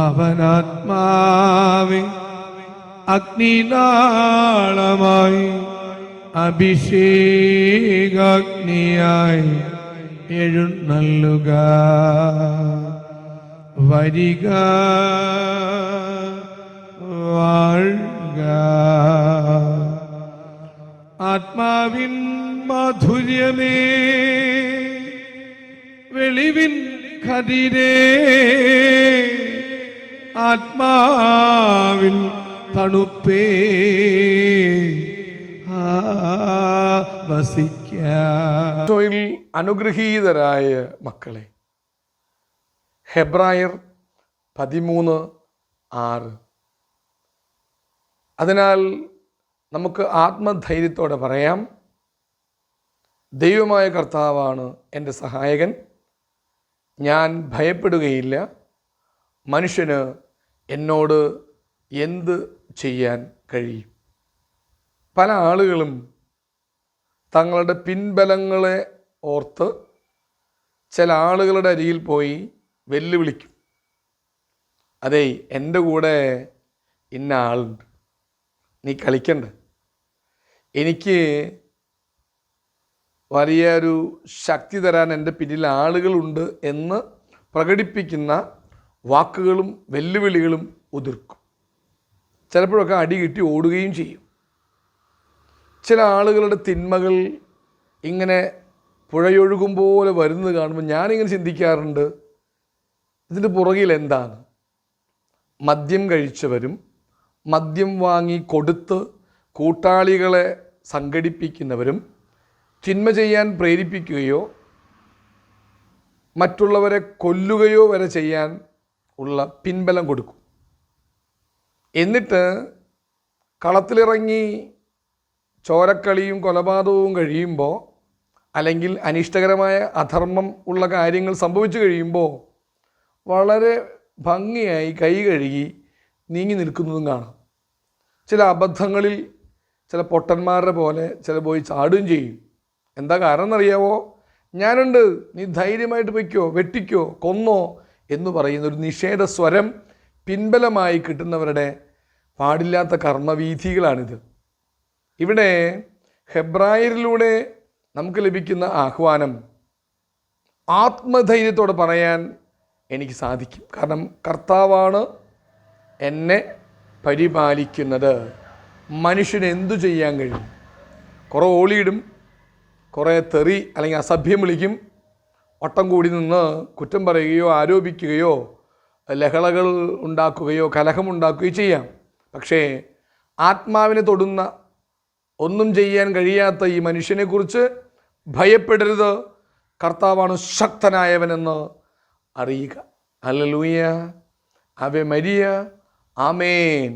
അവനാത്മാവെ അഗ്നിനാളമായി അഭിഷേകാഗ്നിയായി എഴുന്നള്ളുക. വരിക, വാഴുക. ആത്മാവിൻ മാധുര്യമേ, വെളിവിൻ കതിരേ, ആത്മാവിൻ തണുപ്പേ, ഈശോയിൽ അനുഗ്രഹീതരായ മക്കളെ, ഹെബ്രായർ 13:6. അതിനാൽ നമുക്ക് ആത്മധൈര്യത്തോടെ പറയാം, ദൈവമായ കർത്താവാണ് എൻ്റെ സഹായകൻ, ഞാൻ ഭയപ്പെടുകയില്ല. മനുഷ്യന് എന്നോട് എന്ത് ചെയ്യാൻ കഴിയും? പല ആളുകളും തങ്ങളുടെ പിൻബലങ്ങളെ ഓർത്ത് ചില ആളുകളുടെ അരികിൽ പോയി വെല്ലുവിളിക്കും. അതേ, എൻ്റെ കൂടെ ഇന്ന ആളുണ്ട്, നീ കളിക്കണ്ട, എനിക്ക് വലിയൊരു ശക്തി തരാൻ എൻ്റെ പിന്നിൽ ആളുകളുണ്ട് എന്ന് പ്രകടിപ്പിക്കുന്ന വാക്കുകളും വെല്ലുവിളികളും ഉതിർക്കും. ചിലപ്പോഴൊക്കെ അടി കിട്ടി ഓടുകയും ചെയ്യും. ചില ആളുകളുടെ തിന്മകൾ ഇങ്ങനെ പുഴയൊഴുകും പോലെ വരുന്നത് കാണുമ്പോൾ ഞാനിങ്ങനെ ചിന്തിക്കാറുണ്ട്, ഇതിൻ്റെ പുറകിൽ എന്താണ്? മദ്യം കഴിച്ചവരും മദ്യം വാങ്ങി കൊടുത്ത് കൂട്ടാളികളെ സംഘടിപ്പിക്കുന്നവരും തിന്മ ചെയ്യാൻ പ്രേരിപ്പിക്കുകയോ മറ്റുള്ളവരെ കൊല്ലുകയോ വരെ ചെയ്യാൻ ഉള്ള പിൻബലം കൊടുക്കും. എന്നിട്ട് കളത്തിലിറങ്ങി ചോരക്കളിയും കൊലപാതകവും കഴിയുമ്പോൾ, അല്ലെങ്കിൽ അനിഷ്ടകരമായ അധർമ്മം ഉള്ള കാര്യങ്ങൾ സംഭവിച്ചു കഴിയുമ്പോൾ വളരെ ഭംഗിയായി കൈ കഴുകി നീങ്ങി നിൽക്കുന്നതും കാണാം. ചില അബദ്ധങ്ങളിൽ ചില പൊട്ടന്മാരുടെ പോലെ ചില പോയി ചാടുകയും ചെയ്യും. എന്താ കാരണം എന്നറിയാവോ? ഞാനുണ്ട്, നീ ധൈര്യമായിട്ട് വയ്ക്കോ, വെട്ടിക്കോ, കൊന്നോ എന്ന് പറയുന്ന ഒരു നിഷേധ സ്വരം പിൻബലമായി കിട്ടുന്നവരുടെ പാടില്ലാത്ത കർമ്മവീഥികളാണിത്. ഇവിടെ ഹെബ്രായരിലൂടെ നമുക്ക് ലഭിക്കുന്ന ആഹ്വാനം ആത്മധൈര്യത്തോടെ പറയാൻ എനിക്ക് സാധിക്കും. കാരണം കർത്താവാണ് എന്നെ പരിപാലിക്കുന്നത്. മനുഷ്യന് എന്തു ചെയ്യാൻ കഴിയും? കുറേ ഓളിയിടും, കുറേ തെറി അല്ലെങ്കിൽ അസഭ്യം വിളിക്കും, വട്ടം കൂടി നിന്ന് കുറ്റം പറയുകയോ ആരോപിക്കുകയോ ലഹളകൾ ഉണ്ടാക്കുകയോ കലഹമുണ്ടാക്കുകയോ ചെയ്യാം. പക്ഷേ ആത്മാവിനെ തൊടുന്ന, ഒന്നും ചെയ്യാൻ കഴിയാത്ത ഈ മനുഷ്യനെക്കുറിച്ച് ഭയപ്പെടരുത്. കർത്താവാണ് ശക്തനായവനെന്ന് അറിയുക. ഹല്ലേലൂയ, ആവേ മരിയ, ആമേൻ.